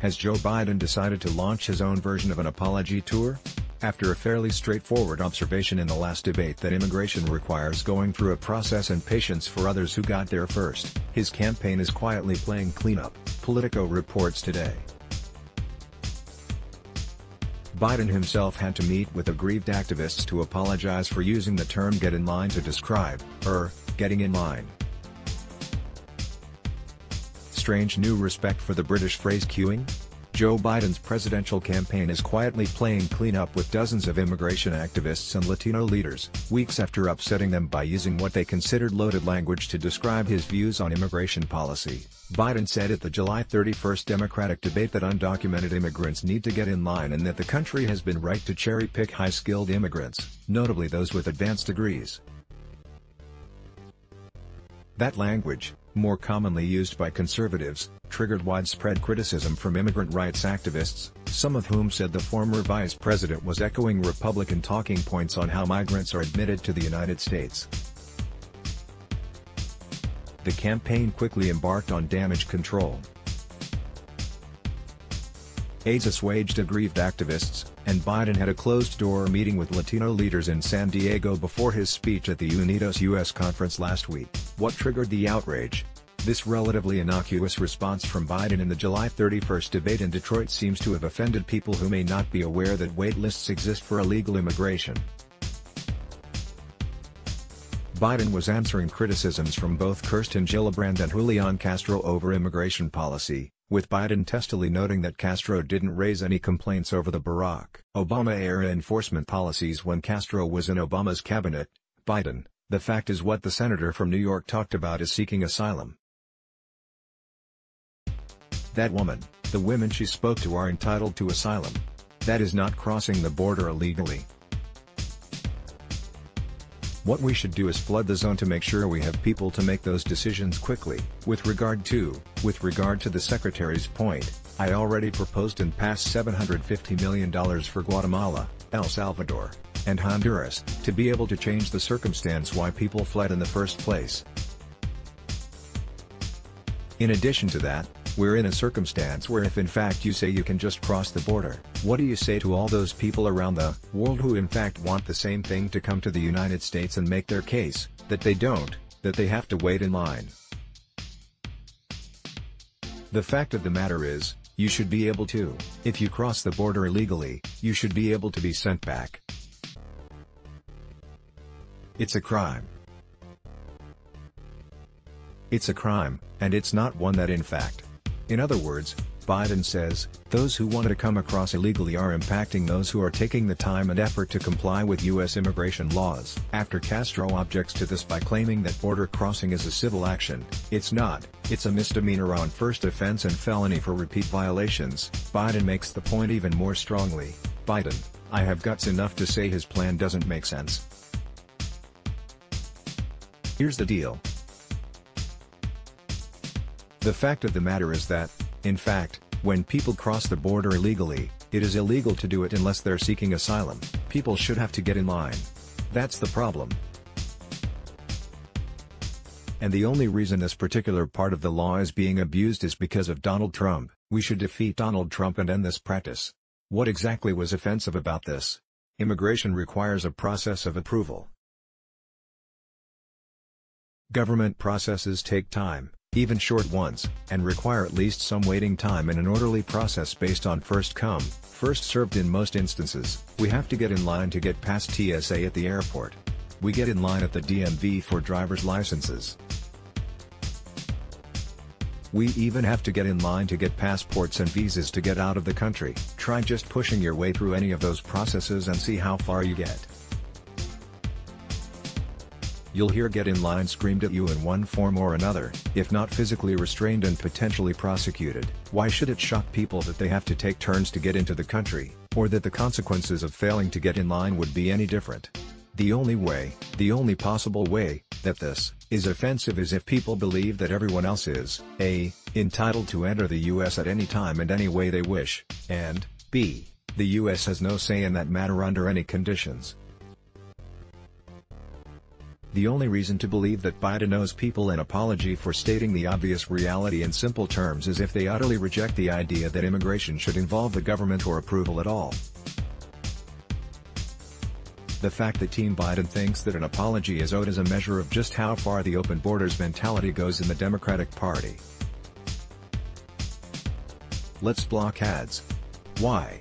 Has Joe Biden decided to launch his own version of an apology tour? After a fairly straightforward observation in the last debate that immigration requires going through a process and patience for others who got there first, his campaign is quietly playing cleanup, Politico reports today. Biden himself had to meet with aggrieved activists to apologize for using the term "get in line" to describe getting in line. Strange new respect for the British phrase queuing? Joe Biden's presidential campaign is quietly playing cleanup with dozens of immigration activists and Latino leaders, weeks after upsetting them by using what they considered loaded language to describe his views on immigration policy. Biden said at the July 31st Democratic debate that undocumented immigrants need to get in line and that the country has been right to cherry-pick high-skilled immigrants, notably those with advanced degrees. That language, more commonly used by conservatives, triggered widespread criticism from immigrant rights activists, some of whom said the former vice president was echoing Republican talking points on how migrants are admitted to the United States. The campaign quickly embarked on damage control. Aides assuaged aggrieved activists, and Biden had a closed-door meeting with Latino leaders in San Diego before his speech at the Unidos US conference last week. What triggered the outrage? This relatively innocuous response from Biden in the July 31st debate in Detroit seems to have offended people who may not be aware that wait lists exist for illegal immigration. Biden was answering criticisms from both Kirsten Gillibrand and Julian Castro over immigration policy, with Biden testily noting that Castro didn't raise any complaints over the Barack Obama-era enforcement policies when Castro was in Obama's cabinet. Biden, the fact is what the senator from New York talked about is seeking asylum. That woman, the women she spoke to are entitled to asylum. That is not crossing the border illegally. What we should do is flood the zone to make sure we have people to make those decisions quickly. With regard to the Secretary's point, I already proposed and passed $750 million for Guatemala, El Salvador, and Honduras, to be able to change the circumstance why people fled in the first place. In addition to that, we're in a circumstance where if in fact you say you can just cross the border, what do you say to all those people around the world who in fact want the same thing to come to the United States and make their case, that they don't, that they have to wait in line? The fact of the matter is, you should be able to. If you cross the border illegally, you should be able to be sent back. It's a crime. It's a crime, and it's not one that in fact. In other words, Biden says, those who want to come across illegally are impacting those who are taking the time and effort to comply with U.S. immigration laws. After Castro objects to this by claiming that border crossing is a civil action, it's not, it's a misdemeanor on first offense and felony for repeat violations, Biden makes the point even more strongly. Biden, I have guts enough to say his plan doesn't make sense. Here's the deal. The fact of the matter is that, in fact, when people cross the border illegally, it is illegal to do it unless they're seeking asylum. People should have to get in line. That's the problem. And the only reason this particular part of the law is being abused is because of Donald Trump. We should defeat Donald Trump and end this practice. What exactly was offensive about this? Immigration requires a process of approval. Government processes take time, even short ones, and require at least some waiting time in an orderly process based on first come, first served in most instances. We have to get in line to get past TSA at the airport. We get in line at the DMV for driver's licenses. We even have to get in line to get passports and visas to get out of the country. Try just pushing your way through any of those processes and see how far you get. You'll hear "get in line" screamed at you in one form or another, if not physically restrained and potentially prosecuted. Why should it shock people that they have to take turns to get into the country, or that the consequences of failing to get in line would be any different? The only possible way, that this is offensive is if people believe that everyone else is, A, entitled to enter the U.S. at any time and any way they wish, and, B, the U.S. has no say in that matter under any conditions. The only reason to believe that Biden owes people an apology for stating the obvious reality in simple terms is if they utterly reject the idea that immigration should involve the government or approval at all. The fact that Team Biden thinks that an apology is owed is a measure of just how far the open borders mentality goes in the Democratic Party. Let's block ads. Why?